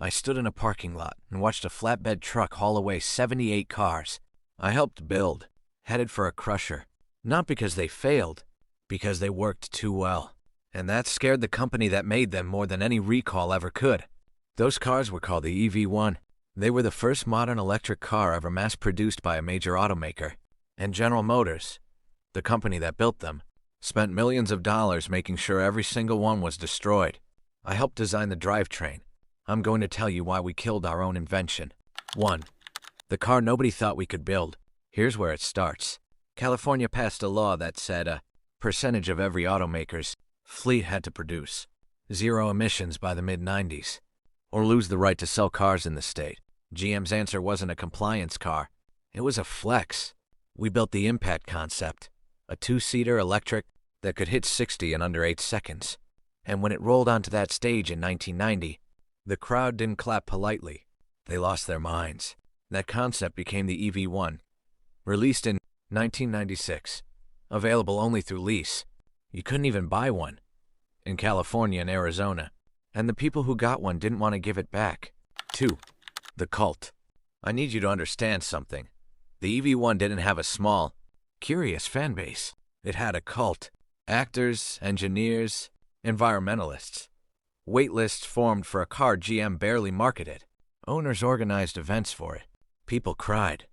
I stood in a parking lot and watched a flatbed truck haul away 78 cars. I helped build, headed for a crusher. Not because they failed, because they worked too well. And that scared the company that made them more than any recall ever could. Those cars were called the EV1. They were the first modern electric car ever mass-produced by a major automaker. And General Motors, the company that built them, spent millions of dollars making sure every single one was destroyed. I helped design the drivetrain. I'm going to tell you why we killed our own invention. 1. The car nobody thought we could build. Here's where it starts. California passed a law that said a percentage of every automaker's fleet had to produce zero emissions by the mid-90s, or lose the right to sell cars in the state. GM's answer wasn't a compliance car. It was a flex. We built the Impact concept, a two-seater electric that could hit 60 in under 8 seconds. And when it rolled onto that stage in 1990, the crowd didn't clap politely. They lost their minds. That concept became the EV1, released in 1996, available only through lease. You couldn't even buy one in California and Arizona, and the people who got one didn't want to give it back. 2. The cult. I need you to understand something. The EV1 didn't have a small, curious fan base. It had a cult. Actors, engineers, environmentalists. Wait lists formed for a car GM barely marketed. Owners organized events for it. People cried.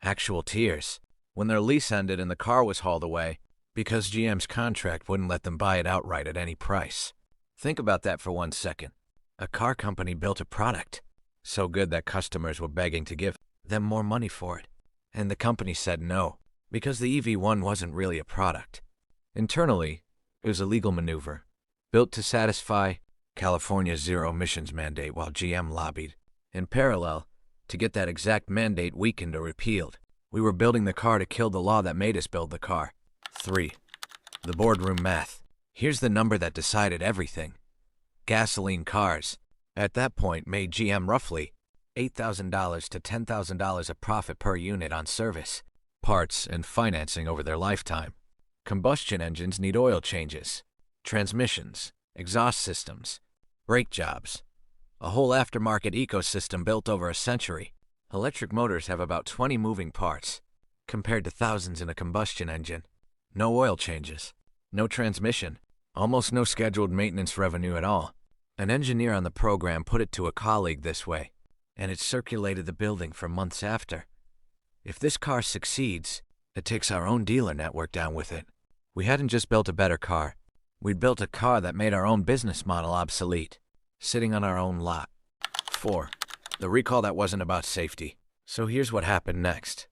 Actual tears. When their lease ended and the car was hauled away, because GM's contract wouldn't let them buy it outright at any price. Think about that for 1 second. A car company built a product so good that customers were begging to give them more money for it. And the company said no, because the EV1 wasn't really a product. Internally, it was a legal maneuver, built to satisfy California's zero-emissions mandate while GM lobbied, in parallel, to get that exact mandate weakened or repealed. We were building the car to kill the law that made us build the car. 3. The boardroom math. Here's the number that decided everything. Gasoline cars, at that point, made GM roughly $8,000 to $10,000 of profit per unit on service, parts, and financing over their lifetime. Combustion engines need oil changes, transmissions, exhaust systems, brake jobs, a whole aftermarket ecosystem built over a century. Electric motors have about 20 moving parts, compared to thousands in a combustion engine. No oil changes, no transmission, almost no scheduled maintenance revenue at all. An engineer on the program put it to a colleague this way, and it circulated the building for months after. If this car succeeds, it takes our own dealer network down with it. We hadn't just built a better car. We'd built a car that made our own business model obsolete, sitting on our own lot. 4. The recall that wasn't about safety. So here's what happened next,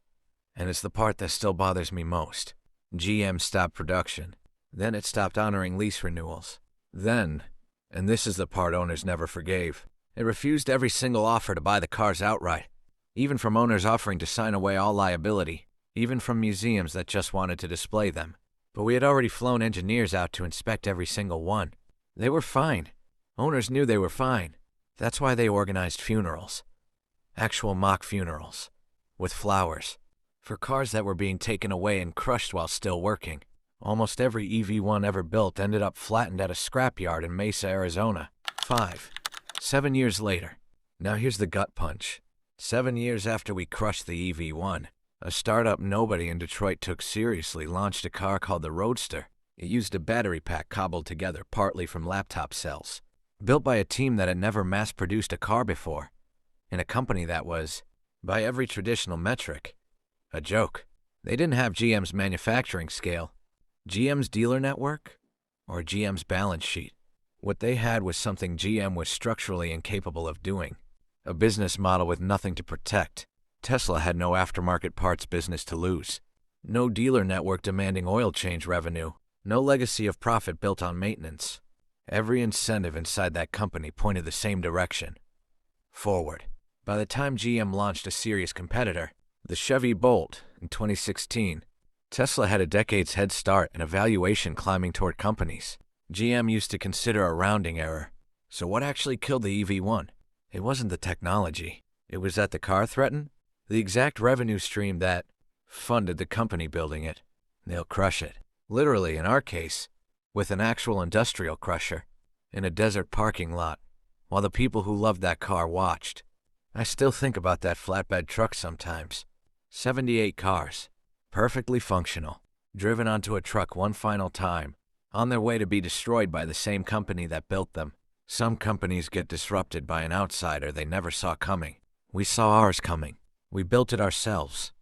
and it's the part that still bothers me most. GM stopped production. Then it stopped honoring lease renewals. Then, and this is the part owners never forgave, it refused every single offer to buy the cars outright, even from owners offering to sign away all liability, even from museums that just wanted to display them. But we had already flown engineers out to inspect every single one. They were fine. Owners knew they were fine. That's why they organized funerals. Actual mock funerals. With flowers. For cars that were being taken away and crushed while still working. Almost every EV1 ever built ended up flattened at a scrapyard in Mesa, Arizona. 5. 7 years later. Now here's the gut punch. 7 years after we crushed the EV1, a startup nobody in Detroit took seriously launched a car called the Roadster. It used a battery pack cobbled together partly from laptop cells. Built by a team that had never mass-produced a car before, in a company that was, by every traditional metric, a joke. They didn't have GM's manufacturing scale, GM's dealer network, or GM's balance sheet. What they had was something GM was structurally incapable of doing, a business model with nothing to protect. Tesla had no aftermarket parts business to lose, no dealer network demanding oil change revenue, no legacy of profit built on maintenance. Every incentive inside that company pointed the same direction. Forward. By the time GM launched a serious competitor, the Chevy Bolt, in 2016, Tesla had a decade's head start and a valuation climbing toward companies. GM used to consider a rounding error. So what actually killed the EV1? It wasn't the technology. It was that the car threatened the exact revenue stream that funded the company building it. They'll crush it. Literally, in our case, with an actual industrial crusher, in a desert parking lot, while the people who loved that car watched. I still think about that flatbed truck sometimes. 78 cars, perfectly functional, driven onto a truck one final time, on their way to be destroyed by the same company that built them. Some companies get disrupted by an outsider they never saw coming. We saw ours coming. We built it ourselves.